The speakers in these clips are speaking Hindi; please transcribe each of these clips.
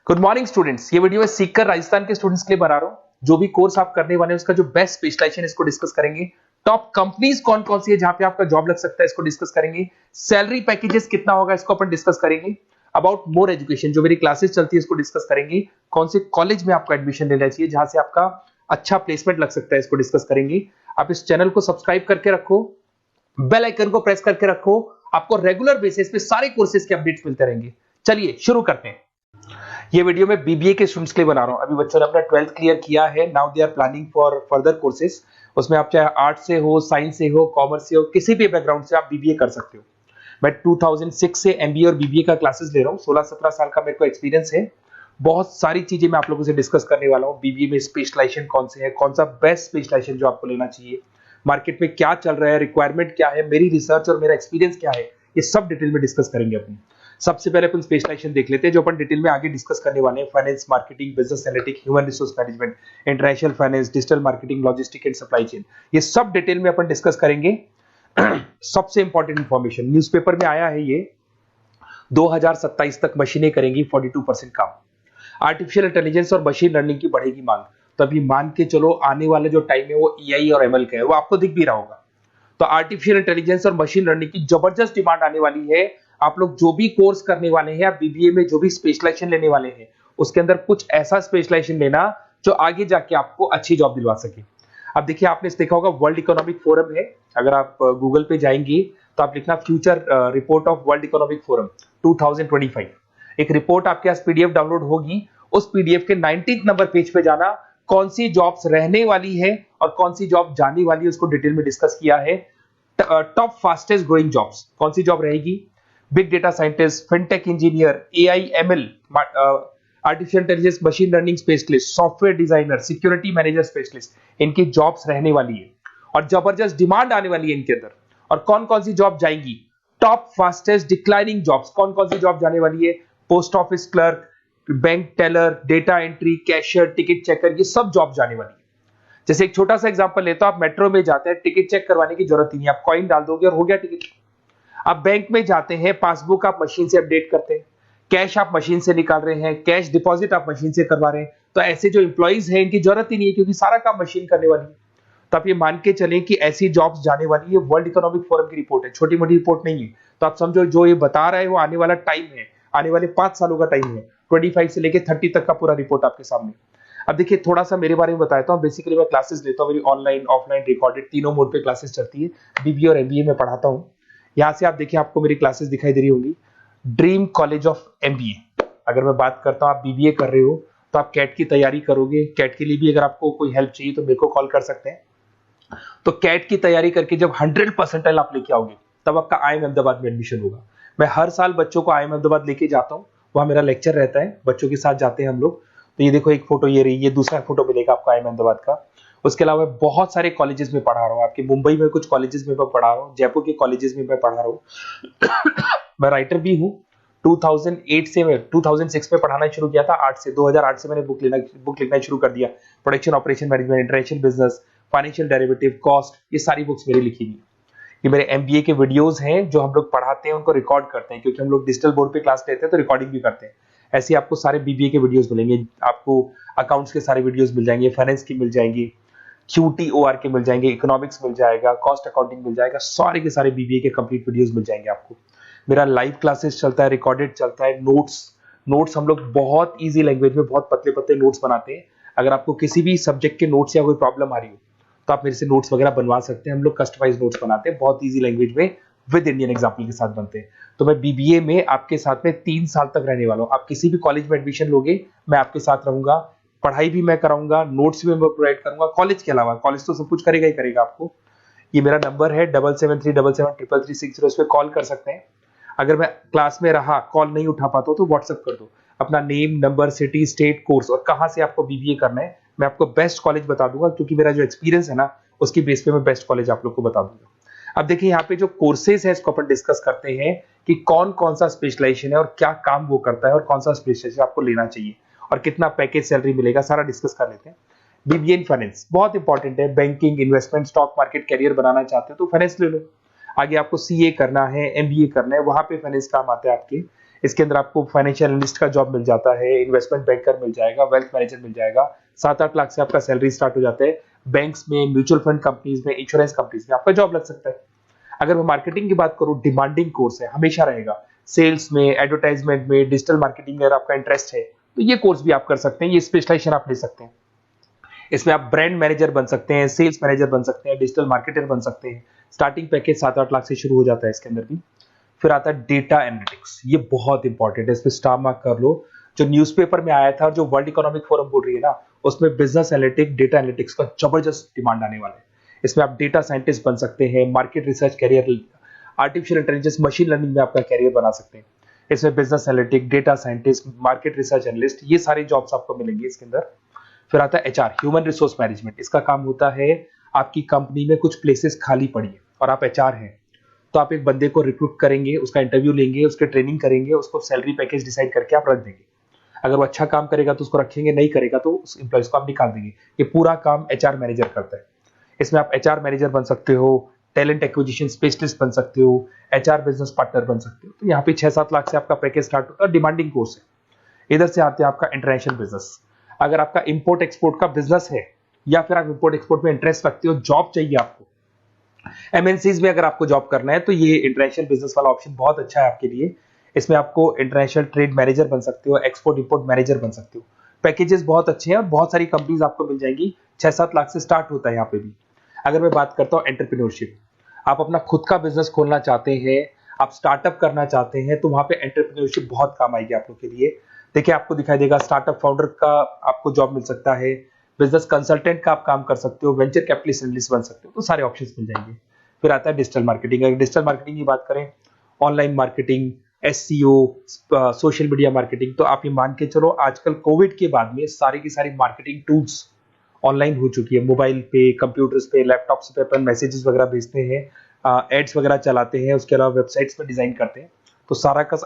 Good morning students. ये वीडियो है सीखकर राजस्थान के स्टूडेंट्स के लिए बना रहा हूँ। जो भी कोर्स आप करने वाले हैं उसका जो बेस्ट स्पेशलाइजेशन इसको डिस्कस करेंगे। टॉप कंपनीज कौन कौन सी है जहां पे आपका जॉब लग सकता है इसको डिस्कस करेंगे। सैलरी पैकेजेस कितना होगा इसको अपन डिस्कस करेंगे। अबाउट मोर एजुकेशन जो मेरी क्लासेस चलती है इसको डिस्कस करेंगे। कौन से कॉलेज में आपको एडमिशन लेना चाहिए जहां से आपका अच्छा प्लेसमेंट लग सकता है इसको डिस्कस करेंगे। आप इस चैनल को सब्सक्राइब करके रखो, बेल आइकन को प्रेस करके रखो, आपको रेगुलर बेसिस पे सारे कोर्सेज के अपडेट्स मिलते रहेंगे। चलिए शुरू करते हैं। ये वीडियो मैं बीबीए के स्टूडेंट्स के लिए बना रहा हूं। अभी बच्चों ने अपना 12th क्लियर किया है, now they are planning for further courses. उसमें आप चाहे आर्ट से हो, साइंस से हो, कॉमर्स से हो, किसी भी बैकग्राउंड से आप बीबीए कर सकते हो। मैं 2006 से एमबीए और बीबीए का क्लासेस ले रहा हूँ। 16-17 साल का मेरे को एक्सपीरियंस है। बहुत सारी चीजें मैं आप लोगों से डिस्कस करने वाला हूँ। बीबीए में स्पेशलाइजेशन कौन से है, कौन सा बेस्ट स्पेशलाइजेशन जो आपको लेना चाहिए, मार्केट में क्या चल रहा है, रिक्वायरमेंट क्या है, मेरी रिसर्च और मेरा एक्सपीरियंस क्या है, ये सब डिटेल में डिस्कस करेंगे अपनी। सबसे पहले अपन स्पेशलाइजेशन देख लेते हैं जो अपन डिटेल में आगे डिस्कस करने वाले हैं। Finance, marketing, business analytics, human resource management, international finance, digital marketing, logistic and supply chain, ये सब डिटेल में अपन डिस्कस करेंगे। सबसे इंपॉर्टेंट इंफॉर्मेशन न्यूज़पेपर में आया है, ये 2027 तक मशीनें करेंगी 42% काम। आर्टिफिशियल इंटेलिजेंस और मशीन लर्निंग की बढ़ेगी मांग। तो अभी मान के चलो आने वाला जो टाइम है वो एआई और एमएल का है, वो आपको दिख भी रहा होगा। तो आर्टिफिशियल इंटेलिजेंस और मशीन लर्निंग की जबरदस्त डिमांड आने वाली है। आप लोग जो भी कोर्स करने वाले हैं, आप बीबीए में जो भी स्पेशलाइजेशन लेने वाले हैं, उसके अंदर कुछ ऐसा स्पेशलाइजेशन लेना जो आगे जाके आपको अच्छी जॉब दिलवा सके। अब देखिए, आपने देखा होगा वर्ल्ड इकोनॉमिक फोरम है। अगर आप गूगल पे जाएंगे तो आप लिखना future report of world economic forum 2025। एक रिपोर्ट आपके पास पीडीएफ डाउनलोड होगी। उस पीडीएफ के 19th नंबर पेज पे जाना, कौन सी जॉब्स रहने वाली है और कौन सी जॉब जाने वाली है उसको डिटेल में डिस्कस किया है। टॉप फास्टेस्ट ग्रोइंग जॉब्स कौन सी जॉब रहेगी। Big data scientist, fintech engineer, AI ML, artificial intelligence, machine learning specialist, software designer, security manager specialist, इनकी जॉब्स रहने वाली है और जबरदस्त डिमांड आने वाली है इनके अंदर। और कौन कौन सी जॉब जाएंगी, टॉप फास्टेस्ट डिक्लाइनिंग जॉब्स कौन कौन सी जॉब जाने वाली है। Post office clerk, bank teller, data entry, cashier, ticket checker, ये सब जॉब जाने वाली है। जैसे एक छोटा सा एग्जांपल लेता हूं, आप मेट्रो में जाते हैं, टिकट चेक करवाने की जरूरत ही नहीं, आप कॉइन डाल दोगे और हो गया टिकट। आप बैंक में जाते हैं, पासबुक आप मशीन से अपडेट करते हैं, कैश आप मशीन से निकाल रहे हैं, कैश डिपॉजिट आप मशीन से करवा रहे हैं। तो ऐसे जो एम्प्लॉइज हैं इनकी जरूरत ही नहीं है क्योंकि सारा काम मशीन करने वाली है। तो आप ये मान के चलें कि ऐसी जॉब्स जाने वाली है। वर्ल्ड इकोनॉमिक फोरम की रिपोर्ट है, छोटी मोटी रिपोर्ट नहीं है। तो आप समझो जो ये बता रहा है वो आने वाला टाइम है, आने वाले 5 सालों का टाइम है। 25 से लेके 30 तक का पूरा रिपोर्ट आपके सामने। अब देखिए, थोड़ा सा मेरे बारे में बताता हूँ। बेसिकली मैं क्लासेस लेता हूँ, मेरी ऑनलाइन, ऑफलाइन, रिकॉर्डेड, तीनों मोड पे क्लासेस चलती है। बीबीए और एमबीए में पढ़ाता हूँ। यहाँ से आप देखिए, आपको मेरी क्लासेस दिखाई दे रही होंगी। Dream college of MBA. अगर मैं बात करता हूँ, आप बीबीए कर रहे हो तो आप कैट की तैयारी करोगे। कैट के लिए भी अगर आपको कोई हेल्प चाहिए तो मेरे को कॉल कर सकते हैं। तो कैट की तैयारी करके जब 100% आप लेके आओगे तब आपका आईएम अहमदाबाद में एडमिशन होगा। मैं हर साल बच्चों को आईएम अहमदाबाद लेके जाता हूँ, वहां मेरा लेक्चर रहता है, बच्चों के साथ जाते हैं हम लोग। तो ये देखो, एक फोटो ये रही, ये दूसरा फोटो मिलेगा आपको आईएम अहमदाबाद का। उसके अलावा बहुत सारे कॉलेजेस में पढ़ा रहा हूँ। आपके मुंबई में कुछ कॉलेजेस में मैं पढ़ा रहा हूँ, जयपुर के कॉलेजेस में मैं पढ़ा रहा हूँ। मैं राइटर भी हूँ। 2008 से मैं 2006 में पढ़ाना शुरू किया था। 8 से 2008 से मैंने बुक लिखना शुरू कर दिया। Production operation management, international business, financial derivative, cost, ये सारी बुक्स मेरी लिखी हुई। ये मेरे एमबीए के वीडियोस हैं जो हम लोग पढ़ाते हैं, उनको रिकॉर्ड करते हैं क्योंकि हम लोग डिजिटल बोर्ड पे क्लास लेते हैं तो रिकॉर्डिंग भी करते हैं। ऐसे आपको सारे बीबीए के वीडियोस मिलेंगे। आपको अकाउंट्स के सारे वीडियोस मिल जाएंगे, फाइनेंस की मिल जाएंगी, क्यूटीओआर के मिल जाएंगे, इकोनॉमिक्स मिल जाएगा, कॉस्ट अकाउंटिंग मिल जाएगा, सारे के सारे बीबीए के कंप्लीट वीडियोस मिल जाएंगे आपको। मेरा लाइव क्लासेस चलता है, रिकॉर्डेड चलता है, नोट्स हम लोग बहुत ईजी लैंग्वेज में बहुत पतले पतले नोट्स बनाते हैं। अगर आपको किसी भी सब्जेक्ट के नोट्स या कोई प्रॉब्लम आ रही हो तो आप मेरे से नोट्स वगैरह बनवा सकते हैं। हम लोग कस्टमाइज नोट्स बनाते हैं, बहुत इजी लैंग्वेज में, विद इंडियन एग्जाम्पल के साथ बनते हैं। तो मैं बीबीए में आपके साथ में 3 साल तक रहने वाला हूँ। आप किसी भी कॉलेज में एडमिशन लोगे, मैं आपके साथ रहूंगा, पढ़ाई भी मैं कराऊंगा, नोट्स भी मैं प्रोवाइड करूंगा। कॉलेज के अलावा, कॉलेज तो सब कुछ करेगा ही करेगा आपको। ये मेरा नंबर है 7737733360, इस पे कॉल कर सकते हैं। अगर मैं क्लास में रहा, कॉल नहीं उठा पाता तो व्हाट्सएप कर दो अपना name, number, city, state, course और कहां से आपको बीबीए करना है। मैं आपको बेस्ट कॉलेज बता दूंगा क्योंकि मेरा जो एक्सपीरियंस है ना, उसकी बेस पे मैं बेस्ट कॉलेज आप लोग को बता दूंगा। अब देखिए, यहाँ पे जो कोर्सेज है इसको अपन डिस्कस करते हैं कि कौन कौन सा स्पेशलाइजेशन है और क्या काम वो करता है और कौन सा स्पेशलाइजेशन आपको लेना चाहिए और कितना पैकेज सैलरी मिलेगा, सारा डिस्कस कर लेते हैं। बीबीए इन फाइनेंस बहुत इंपॉर्टेंट है। Banking, investment, stock market career बनाना चाहते हो तो फाइनेंस ले लो। आगे आपको सीए करना है, एमबीए करना है, वहां पे फाइनेंस काम आता है आपके। इसके अंदर आपको फाइनेंशियल एनालिस्ट का जॉब मिल जाता है, इन्वेस्टमेंट बैंकर मिल जाएगा, वेल्थ मैनेजर मिल जाएगा। 7-8 लाख से आपका सैलरी स्टार्ट हो जाता है। बैंक्स में, म्यूचुअल फंड कंपनीज में, इंश्योरेंस कंपनीज में आपका जॉब लग सकता है। अगर मैं मार्केटिंग की बात करूं, डिमांडिंग कोर्स है, हमेशा रहेगा। सेल्स में, एडवर्टाइजमेंट में, डिजिटल मार्केटिंग में अगर आपका इंटरेस्ट है तो ये कोर्स भी आप कर सकते हैं, ये स्पेशलाइजेशन आप ले सकते हैं। इसमें आप ब्रांड मैनेजर बन सकते हैं, सेल्स मैनेजर बन सकते हैं, डिजिटल मार्केटर बन सकते हैं। स्टार्टिंग पैकेज 7-8 लाख से शुरू हो जाता है इसके अंदर भी। फिर आता है डेटा एनालिटिक्स, ये बहुत इंपॉर्टेंट है, इस पे स्टार मार्क कर लो। जो न्यूज़पेपर में आया था और जो वर्ल्ड इकोनॉमिक फोरम बोल रही है ना, उसमें बिजनेस एनालिटिक्स, डेटा एनालिटिक्स का जबरदस्त डिमांड आने वाला है। इसमें आप डेटा साइंटिस्ट बन सकते हैं, market research career, artificial intelligence, machine learning में आपका कैरियर बना सकते हैं। इसमें business analytic, data scientist, market research analyst, ये सारे जॉब्स आपको मिलेंगे इसके अंदर। फिर आता है एचआर, ह्यूमन रिसोर्स मैनेजमेंट। इसका काम होता है, आपकी कंपनी में कुछ प्लेसेस खाली पड़ी है और आप एचआर हैं, तो आप एक बंदे को रिक्रूट करेंगे, उसका इंटरव्यू लेंगे, उसके ट्रेनिंग करेंगे, उसको सैलरी पैकेज डिसाइड करके आप रख देंगे। अगर वो अच्छा काम करेगा तो उसको रखेंगे, नहीं करेगा तो उस एम्प्लॉइज को आप निकाल देंगे। ये पूरा काम एचआर मैनेजर करता है। इसमें आप एचआर मैनेजर बन सकते हो, टैलेंट एक्विजिशन स्पेशलिस्ट बन सकते हो, एचआर बिजनेस पार्टनर बन सकते हो। तो यहाँ पे 6-7 लाख से आपका पैकेज स्टार्ट होता है, डिमांडिंग कोर्स है। इधर से आते हैं आपका इंटरनेशनल बिजनेस। अगर आपका इंपोर्ट एक्सपोर्ट का बिजनेस है या फिर आप इंपोर्ट एक्सपोर्ट में इंटरेस्ट रखते हो, जॉब चाहिए आपको, एमएनसीज में अगर आपको जॉब करना है, तो ये इंटरनेशनल बिजनेस वाला ऑप्शन बहुत अच्छा है आपके लिए। इसमें आपको इंटरनेशनल ट्रेड मैनेजर बन सकते हो, एक्सपोर्ट इंपोर्ट मैनेजर बन सकते हो। पैकेजेस बहुत अच्छे हैं और बहुत सारी कंपनीज आपको मिल जाएंगी। 6-7 लाख से स्टार्ट होता है यहाँ पे भी। अगर मैं बात करता हूँ एंटरप्रेन्योरशिप, आप अपना खुद का बिजनेस खोलना चाहते हैं, आप स्टार्टअप करना चाहते हैं, तो वहां पे एंटरप्रेन्योरशिप बहुत काम आएगी आप लोग के लिए। देखिए, आपको दिखाई देगा, स्टार्टअप फाउंडर का आपको जॉब मिल सकता है, बिजनेस कंसल्टेंट का आप काम कर सकते हो, वेंचर कैपिटलिस्ट एनालिस्ट बन सकते हो, तो सारे ऑप्शंस मिल जाएंगे। फिर आता है डिजिटल मार्केटिंग। अगर डिजिटल मार्केटिंग की बात करें, online marketing, SEO, social media marketing, तो आप ये मान के चलो, आजकल कोविड के बाद में सारी की सारी मार्केटिंग टूल्स ऑनलाइन हो चुकी है। मोबाइल पे, कंप्यूटर्स पे, लैपटॉप्स पे अपन मैसेजेस वगैरह भेजते हैं, एड्स वगैरह चलाते हैं, उसके अलावा वेबसाइट्स में डिजाइन करते हैं, तो सारा का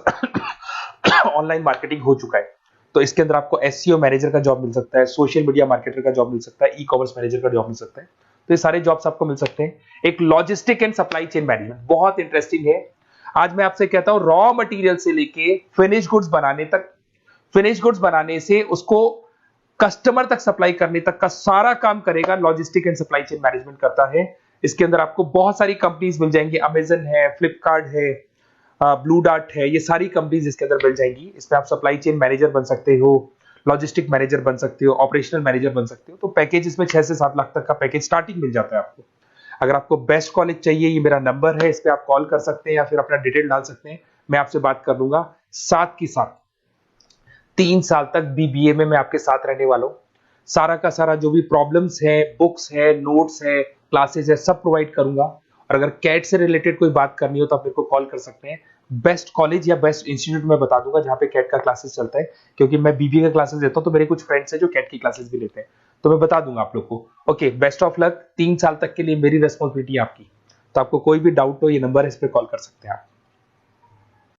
ऑनलाइन मार्केटिंग हो चुका है। तो इसके अंदर आपको एसईओ मैनेजर का जॉब मिल सकता है, सोशल मीडिया मार्केटर का जॉब मिल सकता है, ई कॉमर्स मैनेजर का जॉब मिल सकता है। तो ये सारे जॉब्स आपको मिल सकते हैं। एक logistic and supply chain management बहुत इंटरेस्टिंग है। आज मैं आपसे कहता हूं, रॉ मटेरियल से लेके फिनिश गुड्स बनाने तक, फिनिश गुड्स बनाने से उसको कस्टमर तक सप्लाई करने तक का सारा काम करेगा logistic and supply chain management करता है। इसके अंदर आपको बहुत सारी कंपनीज मिल जाएंगी, अमेजन है, फ्लिपकार्ट है, ब्लू डार्ट है, ये सारी कंपनीज इसके अंदर मिल जाएंगी। इसमें आप सप्लाई चेन मैनेजर बन सकते हो, लॉजिस्टिक मैनेजर बन सकते हो, ऑपरेशनल मैनेजर बन सकते हो। तो पैकेज इसमें 6 से 7 लाख तक का पैकेज स्टार्टिंग मिल जाता है आपको। अगर आपको बेस्ट कॉलेज चाहिए, ये मेरा नंबर है, इस पे आप कॉल कर सकते हैं या फिर अपना डिटेल डाल सकते हैं, मैं आपसे बात कर लूंगा। साथ की साथ 3 साल तक बीबीए में मैं आपके साथ रहने वाला हूं। सारा का सारा जो भी प्रॉब्लम्स है, बुक्स है, नोट्स है, क्लासेस है, सब प्रोवाइड करूंगा। और अगर कैट से रिलेटेड कोई बात करनी हो तो आप मेरे को कॉल कर सकते हैं। बेस्ट कॉलेज या बेस्ट इंस्टीट्यूट में बता दूंगा जहां पे कैट का क्लासेस चलता है, क्योंकि मैं बीबीए का क्लासेस देता हूं, तो मेरे कुछ फ्रेंड्स हैं जो कैट की क्लासेस भी लेते हैं, तो मैं बता दूंगा आप लोग को। Okay, best of luck. 3 साल तक के लिए मेरी रेस्पॉन्सिबिलिटी आपकी। तो आपको कोई भी डाउट हो, ये नंबर है, इस पे कॉल कर सकते हैं आप।